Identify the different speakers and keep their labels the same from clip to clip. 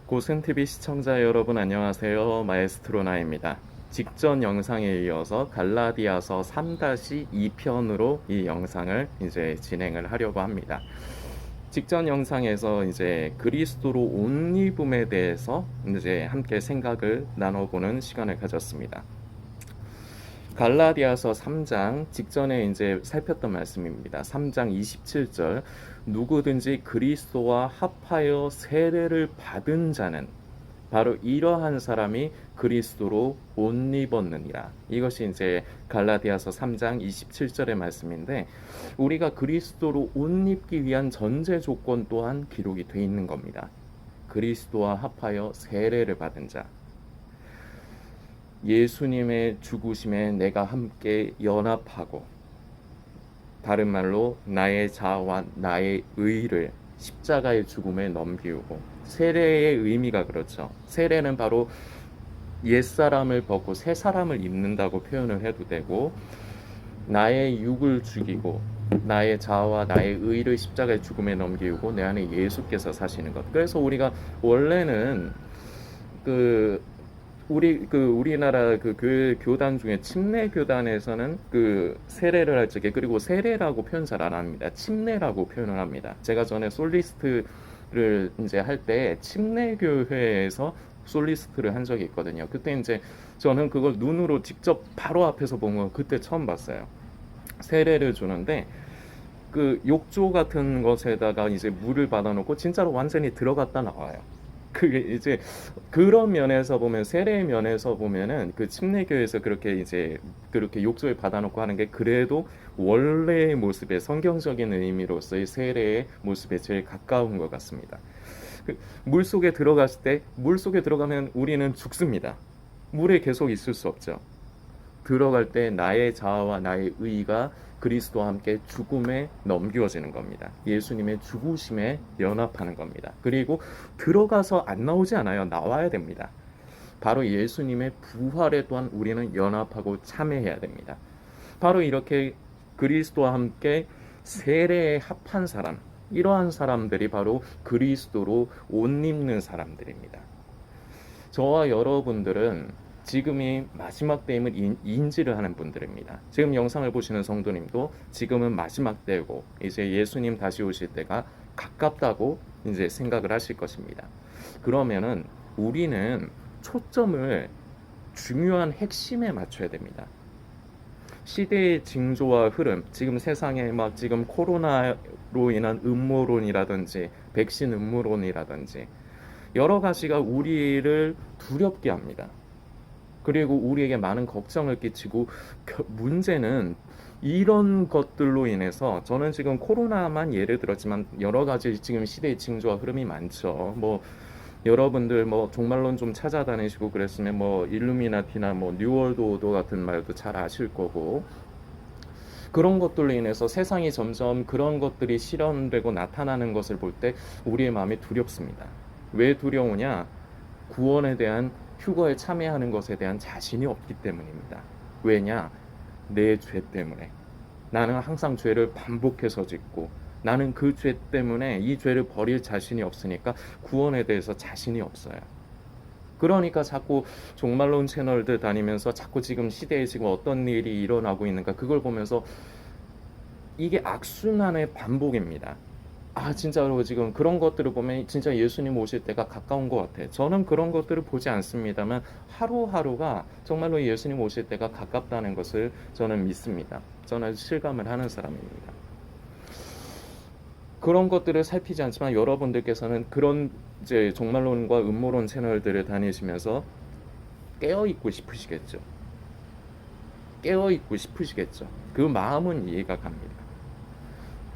Speaker 1: 고센TV 시청자 여러분 안녕하세요. 마에스트로나입니다. 직전 영상에 이어서 갈라디아서 3-2편으로 이 영상을 이제 진행을 하려고 합니다. 직전 영상에서 이제 그리스도로 옷 입음에 대해서 이제 함께 생각을 나눠보는 시간을 가졌습니다. 갈라디아서 3장 직전에 이제 살폈던 말씀입니다. 3장 27절 누구든지 그리스도와 합하여 세례를 받은 자는 바로 이러한 사람이 그리스도로 옷 입었느니라. 이것이 이제 갈라디아서 3장 27절의 말씀인데 우리가 그리스도로 옷 입기 위한 전제 조건 또한 기록이 되어 있는 겁니다. 그리스도와 합하여 세례를 받은 자. 예수님의 죽으심에 내가 함께 연합하고, 다른 말로 나의 자아와 나의 의를 십자가의 죽음에 넘기우고, 세례의 의미가 그렇죠. 세례는 바로 옛사람을 벗고 새 사람을 입는다고 표현을 해도 되고, 나의 육을 죽이고 나의 자아와 나의 의를 십자가의 죽음에 넘기우고 내 안에 예수께서 사시는 것. 그래서 우리가 원래는 우리나라 그 교회 교단 중에 침례 교단에서는 그 세례를 할 적에, 그리고 세례라고 표현 잘 안 합니다. 침례라고 표현을 합니다. 제가 전에 솔리스트를 이제 할 때 침례 교회에서 솔리스트를 한 적이 있거든요. 그때 이제 저는 그걸 눈으로 직접 바로 앞에서 본 거 그때 처음 봤어요. 세례를 주는데 그 욕조 같은 것에다가 이제 물을 받아놓고 진짜로 완전히 들어갔다 나와요. 그게 이제 그런 면에서 보면, 세례의 면에서 보면은 그 침례교에서 그렇게 욕조에 받아놓고 하는 게 그래도 원래의 모습의 성경적인 의미로서의 세례의 모습에 제일 가까운 것 같습니다. 물 속에 들어갔을 때, 물 속에 들어가면 우리는 죽습니다. 물에 계속 있을 수 없죠. 들어갈 때 나의 자아와 나의 의가 그리스도와 함께 죽음에 넘겨지는 겁니다. 예수님의 죽으심에 연합하는 겁니다. 그리고 들어가서 안 나오지 않아요. 나와야 됩니다. 바로 예수님의 부활에 또한 우리는 연합하고 참여해야 됩니다. 바로 이렇게 그리스도와 함께 세례에 합한 사람, 이러한 사람들이 바로 그리스도로 옷 입는 사람들입니다. 저와 여러분들은 지금이 마지막 때임을 인지를 하는 분들입니다. 지금 영상을 보시는 성도님도 지금은 마지막 때고 이제 예수님 다시 오실 때가 가깝다고 이제 생각을 하실 것입니다. 그러면은 우리는 초점을 중요한 핵심에 맞춰야 됩니다. 시대의 징조와 흐름, 지금 세상에 막 지금 코로나로 인한 음모론이라든지 백신 음모론이라든지 여러 가지가 우리를 두렵게 합니다. 그리고 우리에게 많은 걱정을 끼치고, 문제는 이런 것들로 인해서, 저는 지금 코로나만 예를 들었지만 여러 가지 지금 시대의 징조와 흐름이 많죠. 뭐 여러분들 뭐 종말론 좀 찾아다니시고 그랬으면 뭐 일루미나티나 뭐 뉴월드 오더 같은 말도 잘 아실 거고, 그런 것들로 인해서 세상이 점점 그런 것들이 실현되고 나타나는 것을 볼 때 우리의 마음이 두렵습니다. 왜 두려우냐? 구원에 대한 휴거에 참여하는 것에 대한 자신이 없기 때문입니다. 왜냐? 내 죄 때문에. 나는 항상 죄를 반복해서 짓고, 나는 그 죄 때문에 이 죄를 버릴 자신이 없으니까 구원에 대해서 자신이 없어요. 그러니까 자꾸 종말론 채널들 다니면서 자꾸 지금 시대에 지금 어떤 일이 일어나고 있는가, 그걸 보면서 이게 악순환의 반복입니다. 진짜로 지금 그런 것들을 보면 진짜 예수님 오실 때가 가까운 것 같아요. 저는 그런 것들을 보지 않습니다만 하루하루가 정말로 예수님 오실 때가 가깝다는 것을 저는 믿습니다. 저는 실감을 하는 사람입니다. 그런 것들을 살피지 않지만 여러분들께서는 그런 이제 종말론과 음모론 채널들을 다니시면서 깨어있고 싶으시겠죠. 깨어있고 싶으시겠죠. 그 마음은 이해가 갑니다.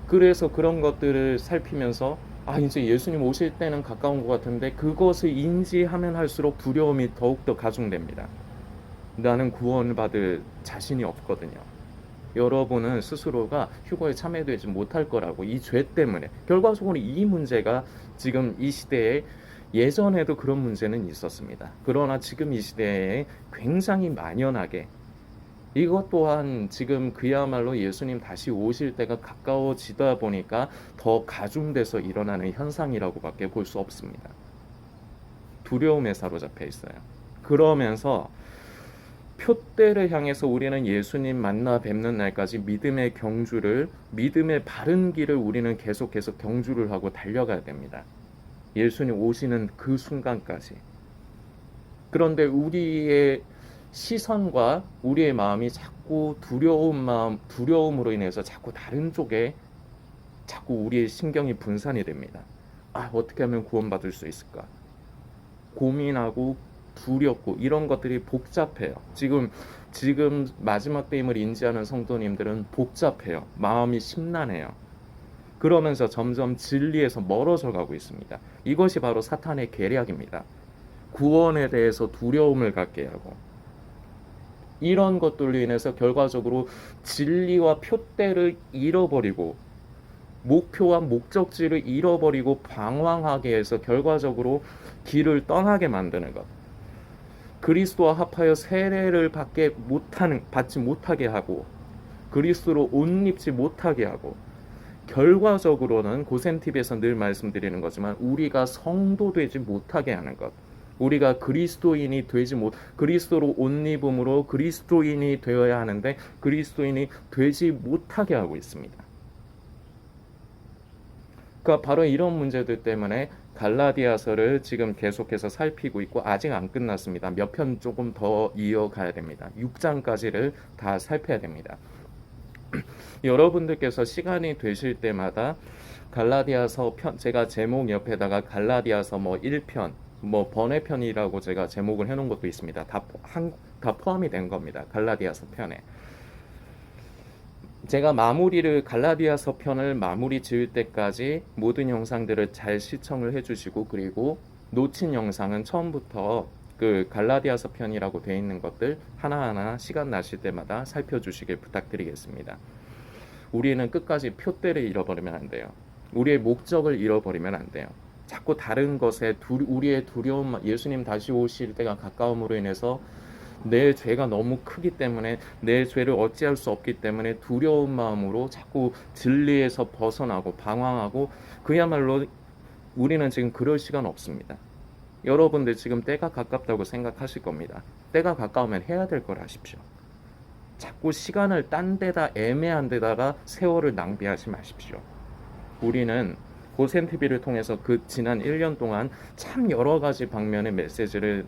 Speaker 1: 그래서 그런 것들을 살피면서 이제 예수님 오실 때는 가까운 것 같은데, 그것을 인지하면 할수록 두려움이 더욱더 가중됩니다. 나는 구원을 받을 자신이 없거든요. 여러분은 스스로가 휴거에 참여되지 못할 거라고, 이 죄 때문에. 결과적으로 이 문제가 지금 이 시대에, 예전에도 그런 문제는 있었습니다. 그러나 지금 이 시대에 굉장히 만연하게, 이것 또한 지금 그야말로 예수님 다시 오실 때가 가까워지다 보니까 더 가중돼서 일어나는 현상이라고밖에 볼 수 없습니다. 두려움에 사로잡혀 있어요. 그러면서 표대를 향해서 우리는 예수님 만나 뵙는 날까지 믿음의 경주를, 믿음의 바른 길을 우리는 계속해서 경주를 하고 달려가야 됩니다. 예수님 오시는 그 순간까지. 그런데 우리의 시선과 우리의 마음이 자꾸 두려움으로 인해서 자꾸 다른 쪽에 자꾸 우리의 신경이 분산이 됩니다. 어떻게 하면 구원받을 수 있을까? 고민하고 두렵고 이런 것들이 복잡해요. 지금 마지막 때임을 인지하는 성도님들은 복잡해요. 마음이 심란해요. 그러면서 점점 진리에서 멀어져 가고 있습니다. 이것이 바로 사탄의 계략입니다. 구원에 대해서 두려움을 갖게 하고, 이런 것들로 인해서 결과적으로 진리와 표대를 잃어버리고 목표와 목적지를 잃어버리고 방황하게 해서 결과적으로 길을 떠나게 만드는 것. 그리스도와 합하여 세례를 받지 못하게 하고, 그리스도로 옷 입지 못하게 하고, 결과적으로는 고센TV에서 늘 말씀드리는 거지만 우리가 성도 되지 못하게 하는 것. 우리가 그리스도인이 그리스도로 옷 입음으로 그리스도인이 되어야 하는데 그리스도인이 되지 못하게 하고 있습니다. 그러니까 바로 이런 문제들 때문에 갈라디아서를 지금 계속해서 살피고 있고, 아직 안 끝났습니다. 몇 편 조금 더 이어가야 됩니다. 6장까지를 다 살펴야 됩니다. 여러분들께서 시간이 되실 때마다 갈라디아서 편, 제가 제목 옆에다가 갈라디아서 1편, 번외편이라고 제가 제목을 해놓은 것도 있습니다. 다 포함이 된 겁니다. 갈라디아서 편에. 제가 갈라디아서 편을 마무리 지을 때까지 모든 영상들을 잘 시청을 해주시고, 그리고 놓친 영상은 처음부터 그 갈라디아서 편이라고 되어 있는 것들 하나하나 시간 나실 때마다 살펴주시길 부탁드리겠습니다. 우리는 끝까지 표대를 잃어버리면 안 돼요. 우리의 목적을 잃어버리면 안 돼요. 자꾸 다른 것에 우리의 두려움, 예수님 다시 오실 때가 가까움으로 인해서 내 죄가 너무 크기 때문에, 내 죄를 어찌할 수 없기 때문에 두려운 마음으로 자꾸 진리에서 벗어나고 방황하고, 그야말로 우리는 지금 그럴 시간 없습니다. 여러분들 지금 때가 가깝다고 생각하실 겁니다. 때가 가까우면 해야 될 걸 하십시오. 자꾸 시간을 딴 데다, 애매한 데다가 세월을 낭비하지 마십시오. 우리는 고센TV를 통해서 그 지난 1년 동안 참 여러 가지 방면의 메시지를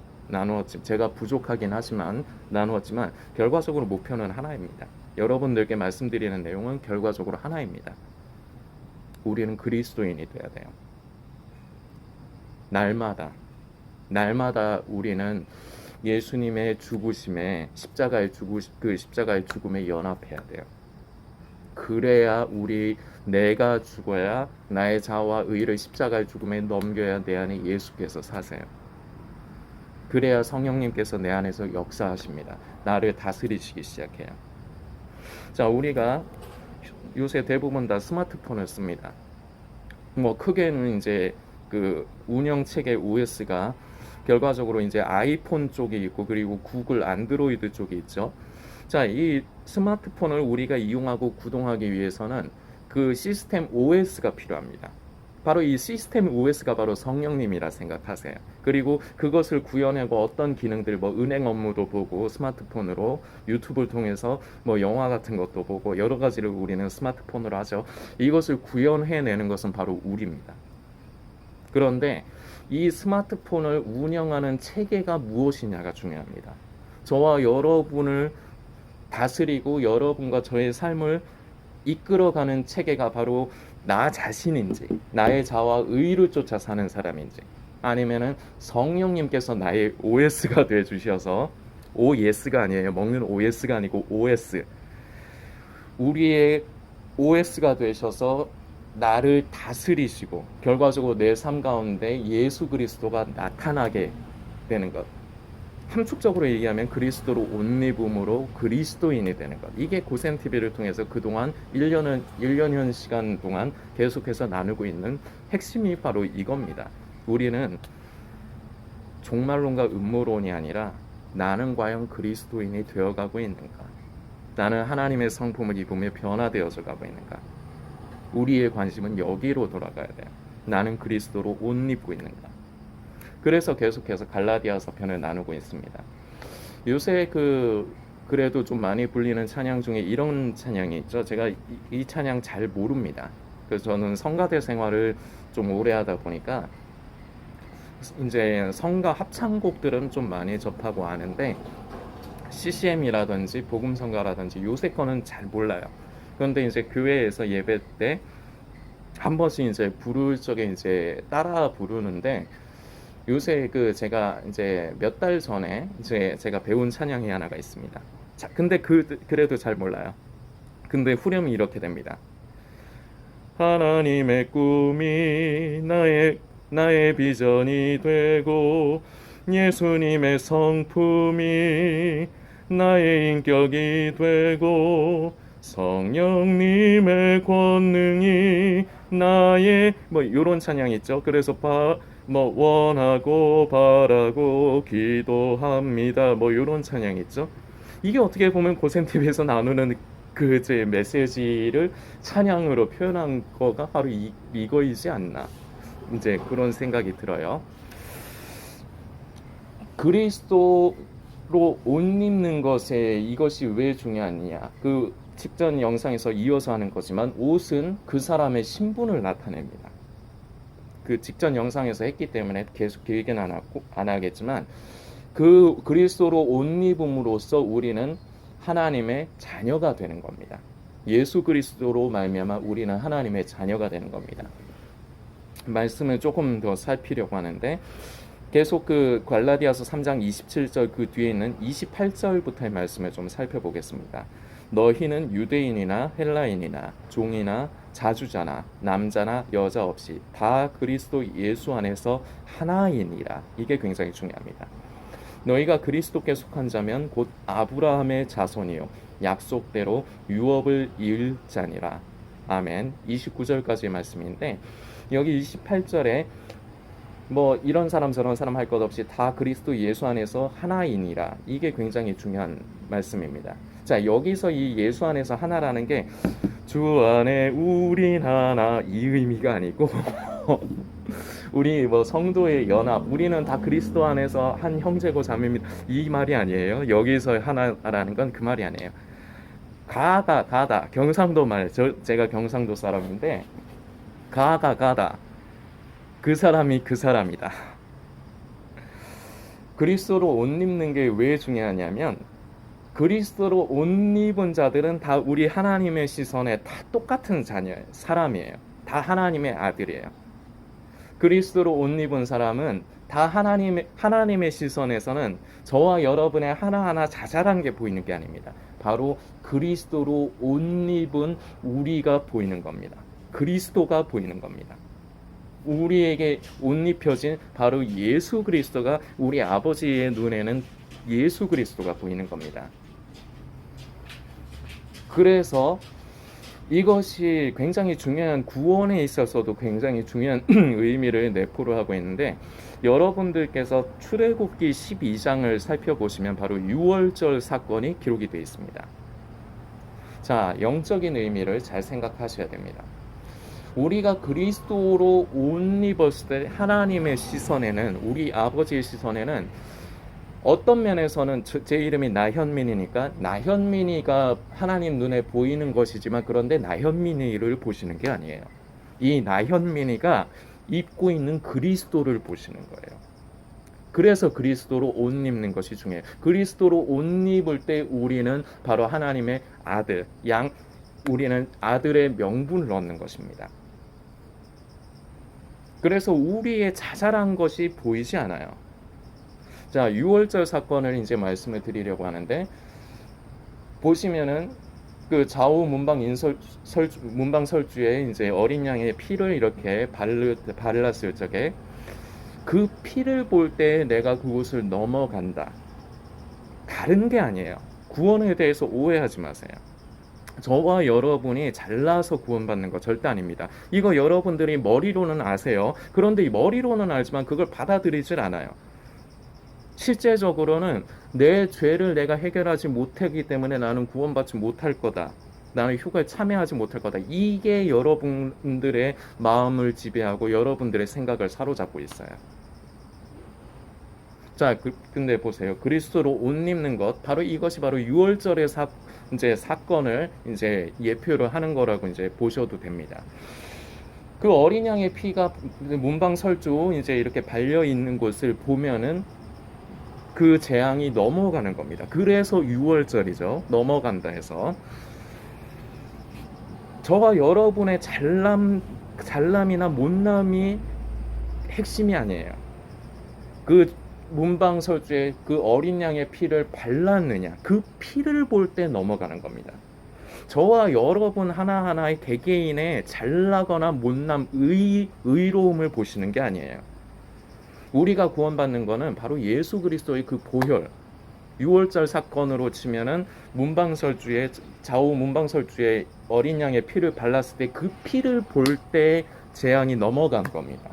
Speaker 1: 제가 부족하긴 하지만 나누었지만 결과적으로 목표는 하나입니다. 여러분들께 말씀드리는 내용은 결과적으로 하나입니다. 우리는 그리스도인이 돼야 돼요. 날마다 우리는 예수님의 죽으심에 십자가의 죽음에 연합해야 돼요. 그래야 내가 죽어야 나의 자아와 의를 십자가의 죽음에 넘겨야 내 안에 예수께서 사세요. 그래야 성령님께서 내 안에서 역사하십니다. 나를 다스리시기 시작해요. 자, 우리가 요새 대부분 다 스마트폰을 씁니다. 크게는 이제 그 운영 체계 OS가 결과적으로 이제 아이폰 쪽이 있고, 그리고 구글 안드로이드 쪽이 있죠. 자, 이 스마트폰을 우리가 이용하고 구동하기 위해서는 그 시스템 OS가 필요합니다. 바로 이 시스템 OS가 바로 성령님이라 생각하세요. 그리고 그것을 구현하고 어떤 기능들, 은행 업무도 보고, 스마트폰으로 유튜브를 통해서 영화 같은 것도 보고, 여러 가지를 우리는 스마트폰으로 하죠. 이것을 구현해내는 것은 바로 우리입니다. 그런데 이 스마트폰을 운영하는 체계가 무엇이냐가 중요합니다. 저와 여러분을 다스리고 여러분과 저의 삶을 이끌어가는 체계가 바로 나 자신인지, 나의 자아와 의를 쫓아 사는 사람인지, 아니면은 성령님께서 나의 OS가 돼 주셔서, OS가 아니에요. 먹는 OS가 아니고 OS. 우리의 OS가 되셔서 나를 다스리시고 결과적으로 내 삶 가운데 예수 그리스도가 나타나게 되는 것. 함축적으로 얘기하면 그리스도로 옷 입음으로 그리스도인이 되는 것. 이게 고센TV를 통해서 그동안 1년여 시간 동안 계속해서 나누고 있는 핵심이 바로 이겁니다. 우리는 종말론과 음모론이 아니라 나는 과연 그리스도인이 되어가고 있는가? 나는 하나님의 성품을 입으며 변화되어져 가고 있는가? 우리의 관심은 여기로 돌아가야 돼요. 나는 그리스도로 옷 입고 있는가? 그래서 계속해서 갈라디아서 편을 나누고 있습니다. 요새 그래도 좀 많이 불리는 찬양 중에 이런 찬양이 있죠. 제가 이 찬양 잘 모릅니다. 그래서 저는 성가대 생활을 좀 오래 하다 보니까 이제 성가 합창곡들은 좀 많이 접하고 아는데 CCM이라든지 복음성가라든지 요새 거는 잘 몰라요. 그런데 이제 교회에서 예배 때 한 번씩 이제 부를 적에 이제 따라 부르는데 요새 제가 이제 몇 달 전에 이제 제가 배운 찬양이 하나가 있습니다. 자, 근데 그래도 잘 몰라요. 근데 후렴이 이렇게 됩니다. 하나님의 꿈이 나의 비전이 되고 예수님의 성품이 나의 인격이 되고 성령님의 권능이 나의 요런 찬양 있죠. 그래서 원하고 바라고 기도합니다. 요런 찬양 있죠. 이게 어떻게 보면 고센TV에서 나누는 제 메시지를 찬양으로 표현한 거가 바로 이거이지 않나. 이제 그런 생각이 들어요. 그리스도로 옷 입는 것에 이것이 왜 중요하느냐. 직전 영상에서 이어서 하는 거지만 옷은 그 사람의 신분을 나타냅니다. 직전 영상에서 했기 때문에 계속 길게는 안 하겠지만 그리스도로 옷 입음으로써 우리는 하나님의 자녀가 되는 겁니다. 예수 그리스도로 말미암아 우리는 하나님의 자녀가 되는 겁니다. 말씀을 조금 더 살피려고 하는데 계속 갈라디아서 3장 27절 그 뒤에 있는 28절부터의 말씀을 좀 살펴보겠습니다. 너희는 유대인이나 헬라인이나 종이나 자주자나 남자나 여자 없이 다 그리스도 예수 안에서 하나이니라. 이게 굉장히 중요합니다. 너희가 그리스도께 속한 자면 곧 아브라함의 자손이요 약속대로 유업을 이을 자니라. 아멘. 29절까지의 말씀인데 여기 28절에 이런 사람 저런 사람 할 것 없이 다 그리스도 예수 안에서 하나이니라. 이게 굉장히 중요한 말씀입니다. 자, 여기서 이 예수 안에서 하나라는 게 주 안에 우린 하나 이 의미가 아니고 우리 성도의 연합, 우리는 다 그리스도 안에서 한 형제고 자매입니다. 이 말이 아니에요. 여기서 하나라는 건 그 말이 아니에요. 가다 경상도 말. 제가 경상도 사람인데 가다 그 사람이 그 사람이다. 그리스도로 옷 입는 게 왜 중요하냐면 그리스도로 옷 입은 자들은 다 우리 하나님의 시선에 다 똑같은 자녀예요. 사람이에요. 다 하나님의 아들이에요. 그리스도로 옷 입은 사람은 다 하나님의 시선에서는 저와 여러분의 하나하나 자잘한 게 보이는 게 아닙니다. 바로 그리스도로 옷 입은 우리가 보이는 겁니다. 그리스도가 보이는 겁니다. 우리에게 옷 입혀진 바로 예수 그리스도가 우리 아버지의 눈에는 예수 그리스도가 보이는 겁니다. 그래서 이것이 굉장히 중요한 구원에 있어서도 굉장히 중요한 의미를 내포를 하고 있는데 여러분들께서 출애굽기 12장을 살펴보시면 바로 유월절 사건이 기록이 되어 있습니다. 자, 영적인 의미를 잘 생각하셔야 됩니다. 우리가 그리스도로 옷 입었을 때 하나님의 시선에는 우리 아버지의 시선에는 어떤 면에서는 제 이름이 나현민이니까 나현민이가 하나님 눈에 보이는 것이지만 그런데 나현민이를 보시는 게 아니에요. 이 나현민이가 입고 있는 그리스도를 보시는 거예요. 그래서 그리스도로 옷 입는 것이 중요해요. 그리스도로 옷 입을 때 우리는 바로 하나님의 아들, 우리는 아들의 명분을 얻는 것입니다. 그래서 우리의 자잘한 것이 보이지 않아요. 자, 6월절 사건을 이제 말씀을 드리려고 하는데 보시면은 좌우 문방 설주에 이제 어린 양의 피를 이렇게 발랐을 적에 그 피를 볼 때 내가 그곳을 넘어간다. 다른 게 아니에요. 구원에 대해서 오해하지 마세요. 저와 여러분이 잘나서 구원받는 거 절대 아닙니다. 이거 여러분들이 머리로는 아세요. 그런데 이 머리로는 알지만 그걸 받아들이질 않아요. 실제적으로는 내 죄를 내가 해결하지 못하기 때문에 나는 구원받지 못할 거다. 나는 휴가에 참여하지 못할 거다. 이게 여러분들의 마음을 지배하고 여러분들의 생각을 사로잡고 있어요. 자, 근데 보세요. 그리스도로 옷 입는 것, 바로 이것이 바로 유월절의 이제 사건을 이제 예표를 하는 거라고 이제 보셔도 됩니다. 그 어린 양의 피가 문방설주 이제 이렇게 발려 있는 곳을 보면은 그 재앙이 넘어가는 겁니다. 그래서 유월절이죠. 넘어간다 해서. 저와 여러분의 잘남이나 못남이 핵심이 아니에요. 그 문방설주에 그 어린 양의 피를 발랐느냐, 그 피를 볼 때 넘어가는 겁니다. 저와 여러분 하나하나의 개개인의 잘나거나 못남, 의로움을 보시는 게 아니에요. 우리가 구원받는 거는 바로 예수 그리스도의 그 보혈, 6월절 사건으로 치면은 좌우 문방설주에 어린 양의 피를 발랐을 때 그 피를 볼 때 재앙이 넘어간 겁니다.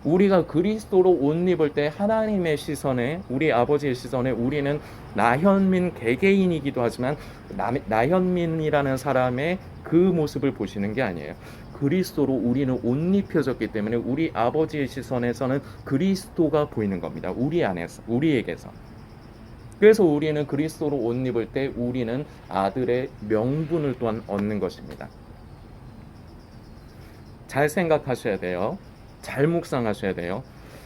Speaker 1: 우리가 그리스도로 옷 입을 때 하나님의 시선에, 우리 아버지의 시선에 우리는 나현민 개개인이기도 하지만 나현민이라는 사람의 그 모습을 보시는 게 아니에요. 그리스도로 우리는 옷 입혀졌기 때문에 우리 아버지의 시선에서는 그리스도가 보이는 겁니다. 우리 안에서, 우리에게서. 그래서 우리는 그리스도로 옷 입을 때 우리는 아들의 명분을 또한 얻는 것입니다. 잘 생각하셔야 돼요. 잘 묵상하셔야 돼요.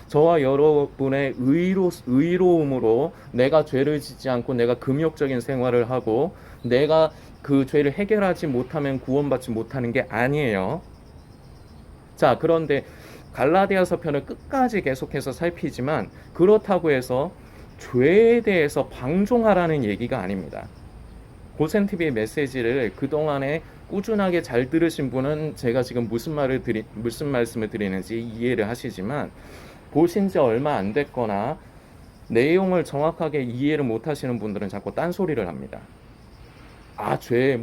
Speaker 1: 저와 여러분의 의로움으로 내가 죄를 짓지 않고 내가 금욕적인 생활을 하고 내가 그 죄를 해결하지 못하면 구원받지 못하는 게 아니에요. 자, 그런데 갈라디아서 편을 끝까지 계속해서 살피지만 그렇다고 해서 죄에 대해서 방종하라는 얘기가 아닙니다. 고센TV의 메시지를 그동안에 꾸준하게 잘 들으신 분은 제가 지금 무슨 말씀을 드리는지 이해를 하시지만 보신 지 얼마 안 됐거나 내용을 정확하게 이해를 못 하시는 분들은 자꾸 딴소리를 합니다. 죄,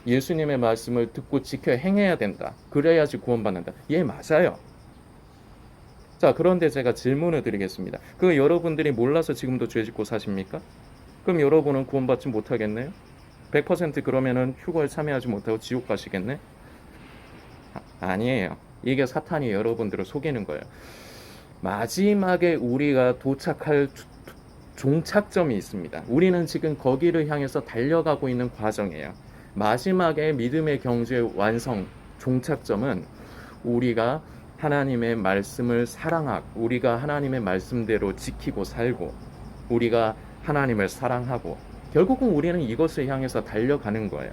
Speaker 1: 예수님의 말씀을 듣고 지켜 행해야 된다. 그래야지 구원받는다. 예, 맞아요. 자, 그런데 제가 질문을 드리겠습니다. 여러분들이 몰라서 지금도 죄 짓고 사십니까? 그럼 여러분은 구원받지 못하겠네요? 100% 그러면은 휴거에 참여하지 못하고 지옥 가시겠네? 아니에요. 이게 사탄이 여러분들을 속이는 거예요. 마지막에 우리가 도착할 종착점이 있습니다. 우리는 지금 거기를 향해서 달려가고 있는 과정이에요. 마지막에 믿음의 경주의 완성, 종착점은 우리가 하나님의 말씀을 사랑하고 우리가 하나님의 말씀대로 지키고 살고 우리가 하나님을 사랑하고 결국은 우리는 이것을 향해서 달려가는 거예요.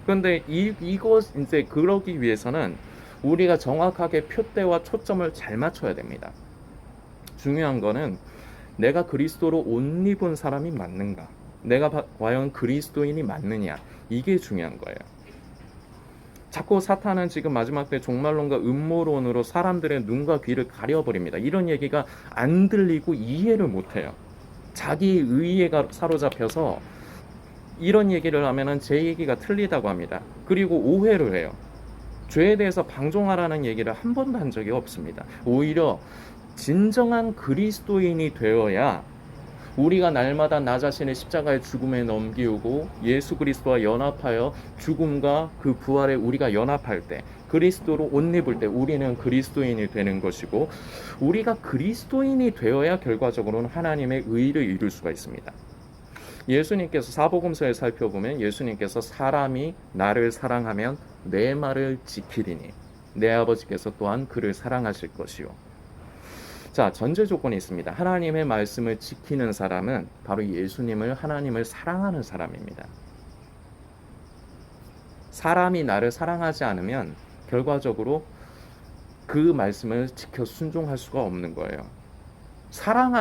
Speaker 1: 그런데 이것 이제 그러기 위해서는 우리가 정확하게 표대와 초점을 잘 맞춰야 됩니다. 중요한 거는 내가 그리스도로 옷 입은 사람이 맞는가? 내가 과연 그리스도인이 맞느냐? 이게 중요한 거예요. 자꾸 사탄은 지금 마지막 때 종말론과 음모론으로 사람들의 눈과 귀를 가려버립니다. 이런 얘기가 안 들리고 이해를 못해요. 자기 의의가 사로잡혀서 이런 얘기를 하면은 제 얘기가 틀리다고 합니다. 그리고 오해를 해요. 죄에 대해서 방종하라는 얘기를 한 번도 한 적이 없습니다. 오히려 진정한 그리스도인이 되어야 우리가 날마다 나 자신의 십자가의 죽음에 넘기우고 예수 그리스도와 연합하여 죽음과 그 부활에 우리가 연합할 때 그리스도로 옷 입을 때 우리는 그리스도인이 되는 것이고 우리가 그리스도인이 되어야 결과적으로는 하나님의 의를 이룰 수가 있습니다. 예수님께서 사복음서에 살펴보면 예수님께서 사람이 나를 사랑하면 내 말을 지키리니 내 아버지께서 또한 그를 사랑하실 것이요. 자, 전제 조건이 있습니다. 하나님의 말씀을 지키는 사람은 바로 하나님을 사랑하는 사람입니다. 사람이 나를 사랑하지 않으면 결과적으로 그 말씀을 지켜 순종할 수가 없는 거예요.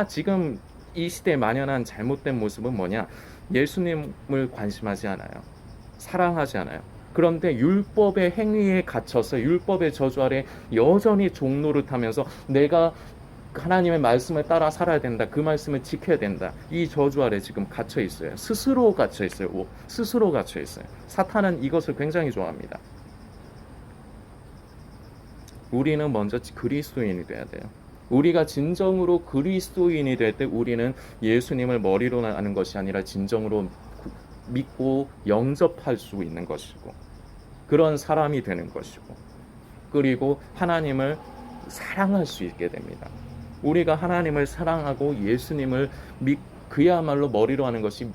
Speaker 1: 지금 이 시대에 만연한 잘못된 모습은 뭐냐? 예수님을 관심하지 않아요. 사랑하지 않아요. 그런데 율법의 행위에 갇혀서 율법의 저주 아래 여전히 종노릇하면서 내가 하나님의 말씀을 따라 살아야 된다. 그 말씀을 지켜야 된다. 이 저주 아래 지금 갇혀 있어요. 스스로 갇혀 있어요. 스스로 갇혀 있어요. 사탄은 이것을 굉장히 좋아합니다. 우리는 먼저 그리스도인이 돼야 돼요. 우리가 진정으로 그리스도인이 될 때 우리는 예수님을 머리로 아는 것이 아니라 진정으로 믿고 영접할 수 있는 것이고 그런 사람이 되는 것이고 그리고 하나님을 사랑할 수 있게 됩니다. 우리가 하나님을 사랑하고 예수님을 그야말로 머리로 아는 것이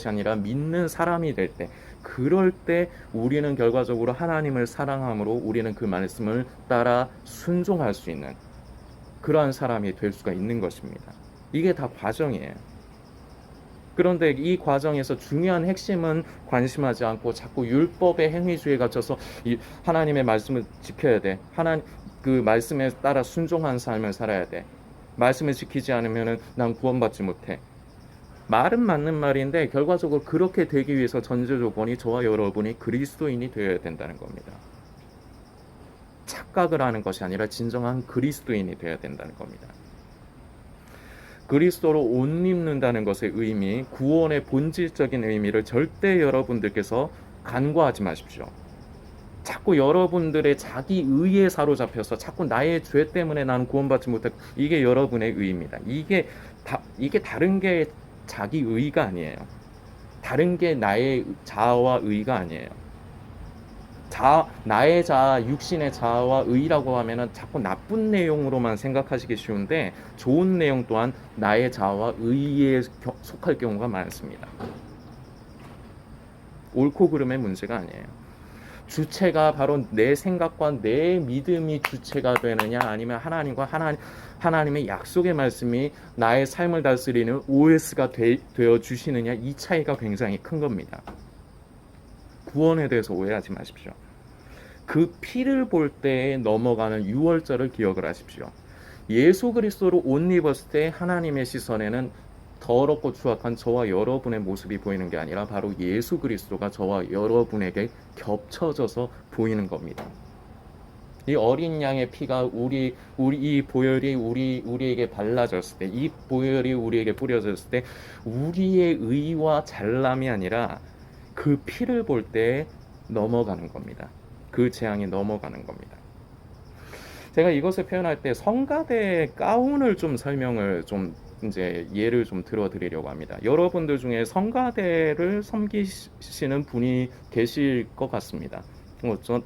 Speaker 1: 아니라 믿는 사람이 될 때, 그럴 때 우리는 결과적으로 하나님을 사랑함으로 우리는 그 말씀을 따라 순종할 수 있는 그러한 사람이 될 수가 있는 것입니다. 이게 다 과정이에요. 그런데 이 과정에서 중요한 핵심은 관심하지 않고 자꾸 율법의 행위주의에 갇혀서 하나님의 말씀을 지켜야 돼. 그 말씀에 따라 순종한 삶을 살아야 돼. 말씀을 지키지 않으면 난 구원받지 못해. 말은 맞는 말인데 결과적으로 그렇게 되기 위해서 전제 조건이 저와 여러분이 그리스도인이 되어야 된다는 겁니다. 착각을 하는 것이 아니라 진정한 그리스도인이 되어야 된다는 겁니다. 그리스도로 옷 입는다는 것의 의미, 구원의 본질적인 의미를 절대 여러분들께서 간과하지 마십시오. 자꾸 여러분들의 자기 의에 사로잡혀서 자꾸 나의 죄 때문에 나는 구원받지 못했고, 이게 여러분의 의입니다. 이게 다른 게 자기 의가 아니에요. 다른 게 나의 자아와 의가 아니에요. 나의 자아, 육신의 자아와 의라고 하면은 자꾸 나쁜 내용으로만 생각하시기 쉬운데, 좋은 내용 또한 나의 자아와 의에 속할 경우가 많습니다. 옳고 그름의 문제가 아니에요. 주체가 바로 내 생각과 내 믿음이 주체가 되느냐, 아니면 하나님의 약속의 말씀이 나의 삶을 다스리는 OS가 되어 주시느냐, 이 차이가 굉장히 큰 겁니다. 구원에 대해서 오해하지 마십시오. 그 피를 볼 때에 넘어가는 유월절을 기억을 하십시오. 예수 그리스도로 옷 입었을 때 하나님의 시선에는 더럽고 추악한 저와 여러분의 모습이 보이는 게 아니라 바로 예수 그리스도가 저와 여러분에게 겹쳐져서 보이는 겁니다. 이 어린 양의 피가 이 보혈이 우리에게 발라졌을 때, 이 보혈이 우리에게 뿌려졌을 때 우리의 의와 잘남이 아니라 그 피를 볼 때 넘어가는 겁니다. 그 재앙이 넘어가는 겁니다. 제가 이것을 표현할 때 성가대 가운을 좀 설명을 예를 좀 들어드리려고 합니다. 여러분들 중에 성가대를 섬기시는 분이 계실 것 같습니다.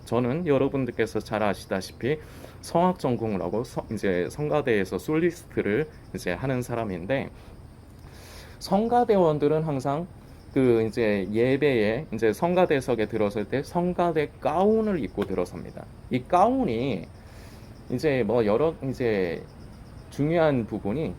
Speaker 1: 저는 여러분들께서 잘 아시다시피 성악 전공을 하고 성가대에서 솔리스트를 하는 사람인데, 성가대원들은 항상 예배에 성가대석에 들어설 때 성가대 가운을 입고 들어섭니다. 이 가운이 중요한 부분이,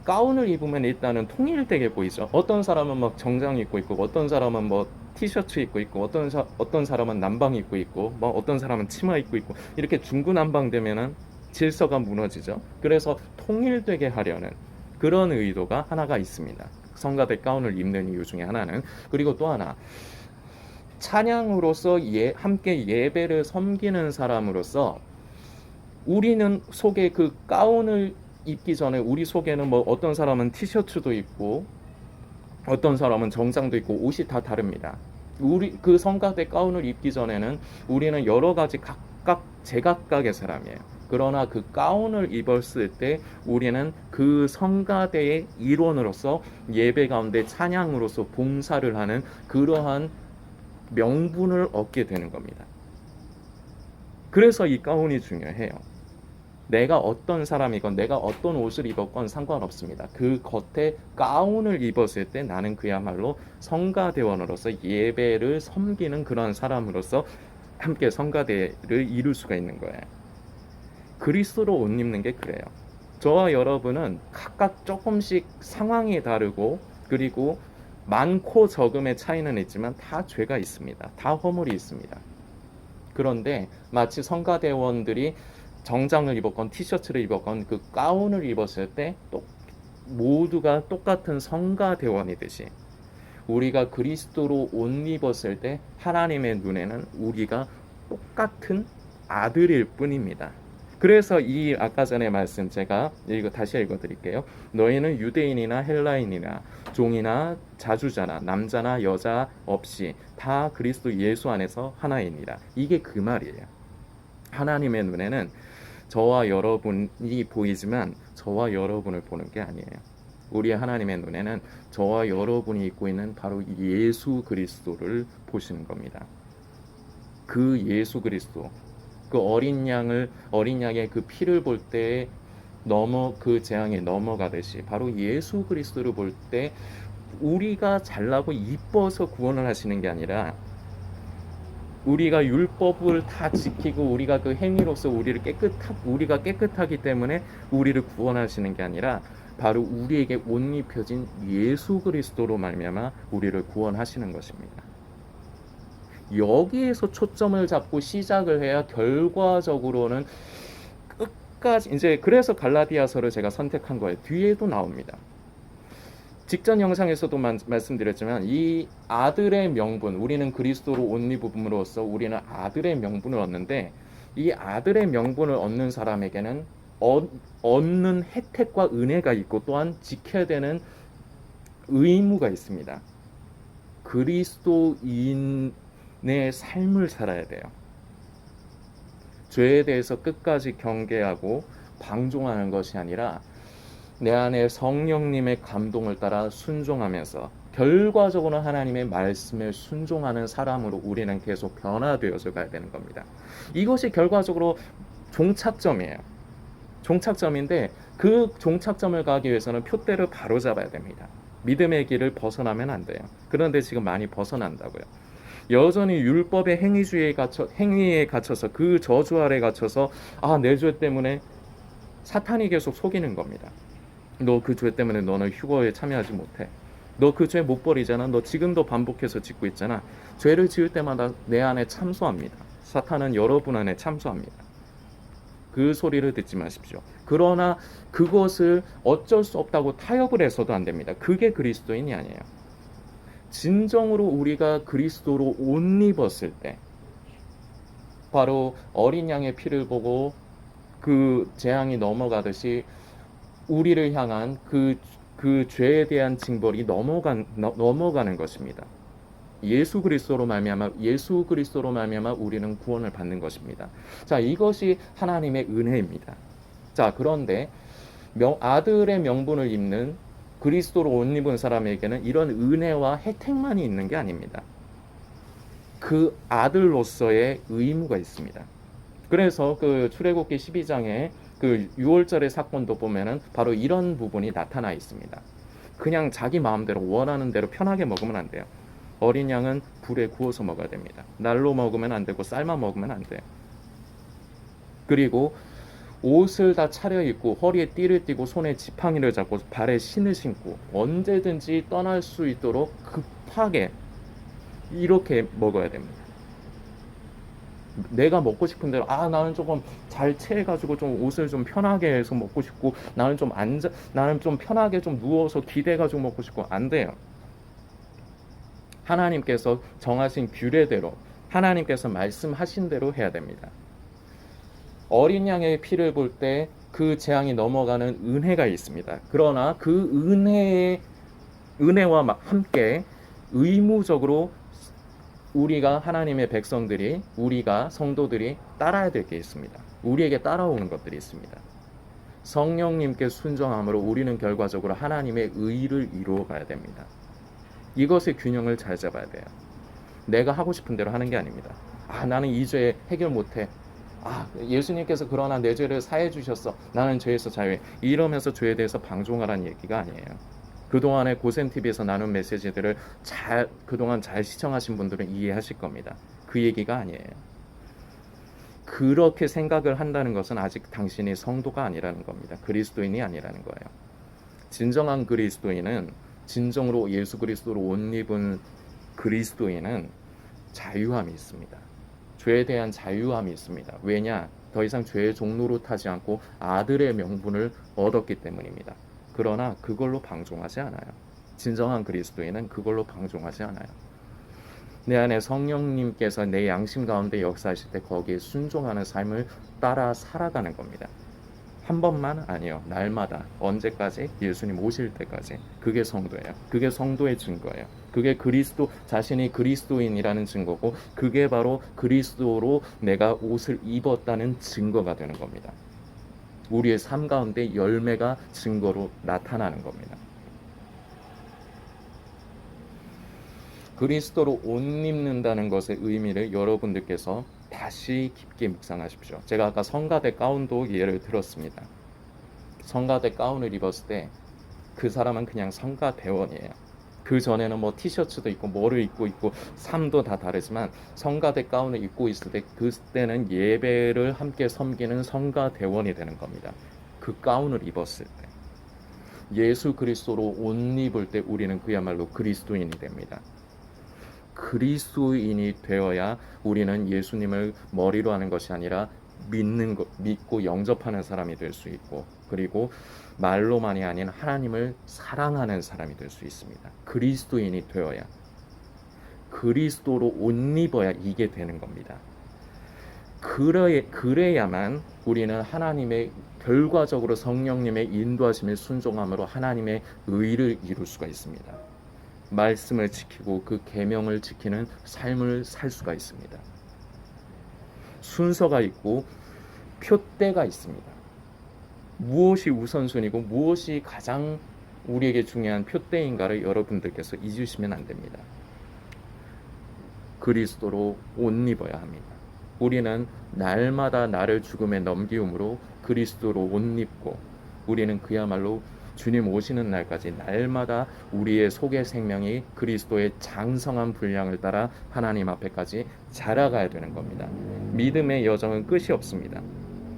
Speaker 1: 가운을 입으면 일단은 통일되게 보이죠. 어떤 사람은 막 정장 입고 있고, 어떤 사람은 티셔츠 입고 있고, 어떤 사람은 남방 입고 있고, 어떤 사람은 치마 입고 있고, 이렇게 중구난방되면은 질서가 무너지죠. 그래서 통일되게 하려는 그런 의도가 하나가 있습니다. 성가대 가운을 입는 이유 중에 하나는. 그리고 또 하나, 찬양으로서 함께 예배를 섬기는 사람으로서 우리는 속에 그 가운을 입기 전에 우리 속에는 어떤 사람은 티셔츠도 입고 어떤 사람은 정장도 입고 옷이 다 다릅니다. 그 성가대 가운을 입기 전에는 우리는 여러 가지 각각 제각각의 사람이에요. 그러나 그 가운을 입었을 때 우리는 그 성가대의 일원으로서 예배 가운데 찬양으로서 봉사를 하는 그러한 명분을 얻게 되는 겁니다. 그래서 이 가운이 중요해요. 내가 어떤 사람이건 내가 어떤 옷을 입었건 상관없습니다. 그 겉에 가운을 입었을 때 나는 그야말로 성가대원으로서 예배를 섬기는 그런 사람으로서 함께 성가대를 이룰 수가 있는 거예요. 그리스도로 옷 입는 게 그래요. 저와 여러분은 각각 조금씩 상황이 다르고, 그리고 많고 적음의 차이는 있지만 다 죄가 있습니다. 다 허물이 있습니다. 그런데 마치 성가대원들이 정장을 입었건 티셔츠를 입었건 그 가운을 입었을 때 모두가 똑같은 성가대원이듯이, 우리가 그리스도로 옷 입었을 때 하나님의 눈에는 우리가 똑같은 아들일 뿐입니다. 그래서 이 아까 전에 말씀 제가 다시 읽어드릴게요. 너희는 유대인이나 헬라인이나 종이나 자주자나 남자나 여자 없이 다 그리스도 예수 안에서 하나이니라. 이게 그 말이에요. 하나님의 눈에는 저와 여러분이 보이지만 저와 여러분을 보는 게 아니에요. 우리 하나님의 눈에는 저와 여러분이 입고 있는 바로 예수 그리스도를 보시는 겁니다. 그 예수 그리스도, 그 어린 양의 그 피를 볼 때 그 재앙이 넘어가듯이 바로 예수 그리스도를 볼 때 우리가 잘나고 이뻐서 구원을 하시는 게 아니라 우리가 율법을 다 지키고 우리가 그 행위로서 우리가 깨끗하기 때문에 우리를 구원하시는 게 아니라 바로 우리에게 옷 입혀진 예수 그리스도로 말미암아 우리를 구원하시는 것입니다. 여기에서 초점을 잡고 시작을 해야 결과적으로는 끝까지 이제 그래서 갈라디아서를 제가 선택한 거예요. 뒤에도 나옵니다. 직전 영상에서도 말씀드렸지만 이 아들의 명분, 우리는 그리스도로 옷 입음으로써 우리는 아들의 명분을 얻는데 이 아들의 명분을 얻는 사람에게는 얻는 혜택과 은혜가 있고 또한 지켜야 되는 의무가 있습니다. 그리스도인의 삶을 살아야 돼요. 죄에 대해서 끝까지 경계하고 방종하는 것이 아니라 내 안에 성령님의 감동을 따라 순종하면서 결과적으로 하나님의 말씀에 순종하는 사람으로 우리는 계속 변화되어져 가야 되는 겁니다. 이것이 결과적으로 종착점이에요. 종착점인데 그 종착점을 가기 위해서는 표대를 바로 잡아야 됩니다. 믿음의 길을 벗어나면 안 돼요. 그런데 지금 많이 벗어난다고요. 여전히 율법의 행위에 갇혀서 그 저주 아래 갇혀서 내 죄 때문에 사탄이 계속 속이는 겁니다. 너 그 죄 때문에 너는 휴거에 참여하지 못해. 너 그 죄 못 버리잖아. 너 지금도 반복해서 짓고 있잖아. 죄를 지을 때마다 내 안에 참소합니다. 사탄은 여러분 안에 참소합니다. 그 소리를 듣지 마십시오. 그러나 그것을 어쩔 수 없다고 타협을 해서도 안 됩니다. 그게 그리스도인이 아니에요. 진정으로 우리가 그리스도로 옷 입었을 때 바로 어린 양의 피를 보고 그 재앙이 넘어가듯이 우리를 향한 그 죄에 대한 징벌이 넘어가는 것입니다. 예수 그리스도로 말미암아 우리는 구원을 받는 것입니다. 자, 이것이 하나님의 은혜입니다. 자, 그런데 아들의 명분을 입는 그리스도로 옷 입은 사람에게는 이런 은혜와 혜택만이 있는 게 아닙니다. 그 아들로서의 의무가 있습니다. 그래서 그 출애굽기 12장에 그 6월절의 사건도 보면은 바로 이런 부분이 나타나 있습니다. 그냥 자기 마음대로 원하는 대로 편하게 먹으면 안 돼요. 어린 양은 불에 구워서 먹어야 됩니다. 날로 먹으면 안 되고 삶아 먹으면 안 돼요. 그리고 옷을 다 차려입고 허리에 띠를 띠고 손에 지팡이를 잡고 발에 신을 신고 언제든지 떠날 수 있도록 급하게 이렇게 먹어야 됩니다. 내가 먹고 싶은 대로 나는 조금 잘 체해가지고 좀 옷을 좀 편하게 해서 먹고 싶고 나는 좀 편하게 좀 누워서 기대가지고 먹고 싶고 안 돼요. 하나님께서 정하신 규례대로 하나님께서 말씀하신 대로 해야 됩니다. 어린 양의 피를 볼 때 그 재앙이 넘어가는 은혜가 있습니다. 그러나 그 은혜와 함께 의무적으로 우리가 하나님의 백성들이 우리가 성도들이 따라야 될 게 있습니다. 우리에게 따라오는 것들이 있습니다. 성령님께 순종함으로 우리는 결과적으로 하나님의 의를 이루어 가야 됩니다. 이것의 균형을 잘 잡아야 돼요. 내가 하고 싶은 대로 하는 게 아닙니다. 나는 이 죄 해결 못해. 예수님께서 그러나 내 죄를 사해 주셨어. 나는 죄에서 자유해. 이러면서 죄에 대해서 방종하라는 얘기가 아니에요. 그동안에 고센TV에서 나눈 메시지들을 그동안 잘 시청하신 분들은 이해하실 겁니다. 그 얘기가 아니에요. 그렇게 생각을 한다는 것은 아직 당신이 성도가 아니라는 겁니다. 그리스도인이 아니라는 거예요. 진정한 그리스도인은 진정으로 예수 그리스도로 옷 입은 그리스도인은 자유함이 있습니다. 죄에 대한 자유함이 있습니다. 왜냐? 더 이상 죄의 종로로 타지 않고 아들의 명분을 얻었기 때문입니다. 그러나 그걸로 방종하지 않아요. 진정한 그리스도인은 그걸로 방종하지 않아요. 내 안에 성령님께서 내 양심 가운데 역사하실 때 거기에 순종하는 삶을 따라 살아가는 겁니다. 한 번만 아니요. 날마다 언제까지? 예수님 오실 때까지. 그게 성도예요. 그게 성도의 증거예요. 그게 자신이 그리스도인이라는 증거고 그게 바로 그리스도로 내가 옷을 입었다는 증거가 되는 겁니다. 우리의 삶 가운데 열매가 증거로 나타나는 겁니다. 그리스도로 옷 입는다는 것의 의미를 여러분들께서 다시 깊게 묵상하십시오. 제가 아까 성가대 가운도 예를 들었습니다. 성가대 가운을 입었을 때 그 사람은 그냥 성가대원이에요. 그 전에는 뭐 티셔츠도 있고 뭐를 입고 있고 삶도 다 다르지만 성가대 가운을 입고 있을 때 그때는 예배를 함께 섬기는 성가대원이 되는 겁니다. 그 가운을 입었을 때 예수 그리스도로 옷 입을 때 우리는 그야말로 그리스도인이 됩니다. 그리스도인이 되어야 우리는 예수님을 머리로 하는 것이 아니라 믿고 영접하는 사람이 될 수 있고, 그리고 말로만이 아닌 하나님을 사랑하는 사람이 될 수 있습니다. 그리스도인이 되어야, 그리스도로 옷 입어야 이게 되는 겁니다. 그래야만 우리는 하나님의 결과적으로 성령님의 인도하심에 순종함으로 하나님의 의를 이룰 수가 있습니다. 말씀을 지키고 그 계명을 지키는 삶을 살 수가 있습니다. 순서가 있고 표대가 있습니다. 무엇이 우선순위고 무엇이 가장 우리에게 중요한 표대인가를 여러분들께서 잊으시면 안 됩니다. 그리스도로 옷 입어야 합니다. 우리는 날마다 나를 죽음에 넘기움으로 그리스도로 옷 입고, 우리는 그야말로 주님 오시는 날까지 날마다 우리의 속의 생명이 그리스도의 장성한 분량을 따라 하나님 앞에까지 자라가야 되는 겁니다. 믿음의 여정은 끝이 없습니다.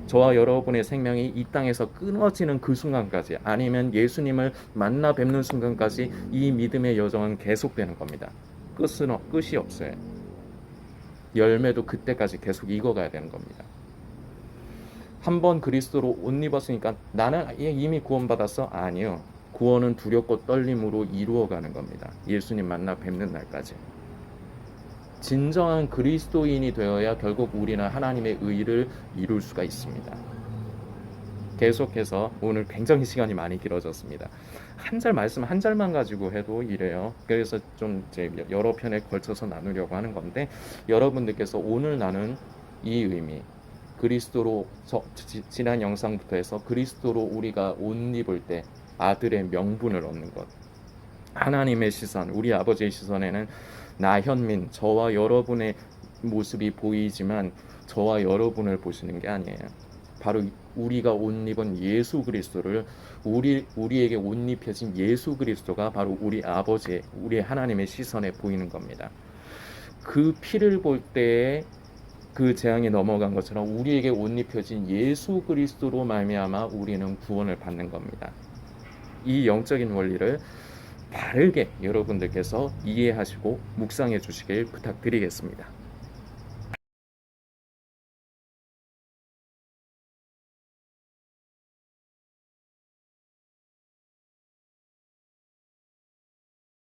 Speaker 1: 저와 여러분의 생명이 이 땅에서 끊어지는 그 순간까지, 아니면 예수님을 만나 뵙는 순간까지 이 믿음의 여정은 계속되는 겁니다. 끝이 없어요. 열매도 그때까지 계속 익어가야 되는 겁니다. 한번 그리스도로 옷 입었으니까 나는 이미 구원받았어? 아니요. 구원은 두렵고 떨림으로 이루어가는 겁니다. 예수님 만나 뵙는 날까지. 진정한 그리스도인이 되어야 결국 우리는 하나님의 의를 이룰 수가 있습니다. 계속해서 오늘 굉장히 시간이 많이 길어졌습니다. 말씀 한 절만 가지고 해도 이래요. 그래서 좀 이제 여러 편에 걸쳐서 나누려고 하는 건데, 여러분들께서 오늘 나눈 이 의미, 그리스도로 지난 영상부터 해서 그리스도로 우리가 옷 입을 때 아들의 명분을 얻는 것, 하나님의 시선, 우리 아버지의 시선에는 나현민, 저와 여러분의 모습이 보이지만 저와 여러분을 보시는 게 아니에요. 바로 우리가 옷 입은 예수 그리스도를, 우리에게 옷 입혀진 예수 그리스도가 바로 우리 아버지, 우리 하나님의 시선에 보이는 겁니다. 그 피를 볼 때에 그 재앙이 넘어간 것처럼 우리에게 옷 입혀진 예수 그리스도로 말미암아 우리는 구원을 받는 겁니다. 이 영적인 원리를 바르게 여러분들께서 이해하시고 묵상해 주시길 부탁드리겠습니다.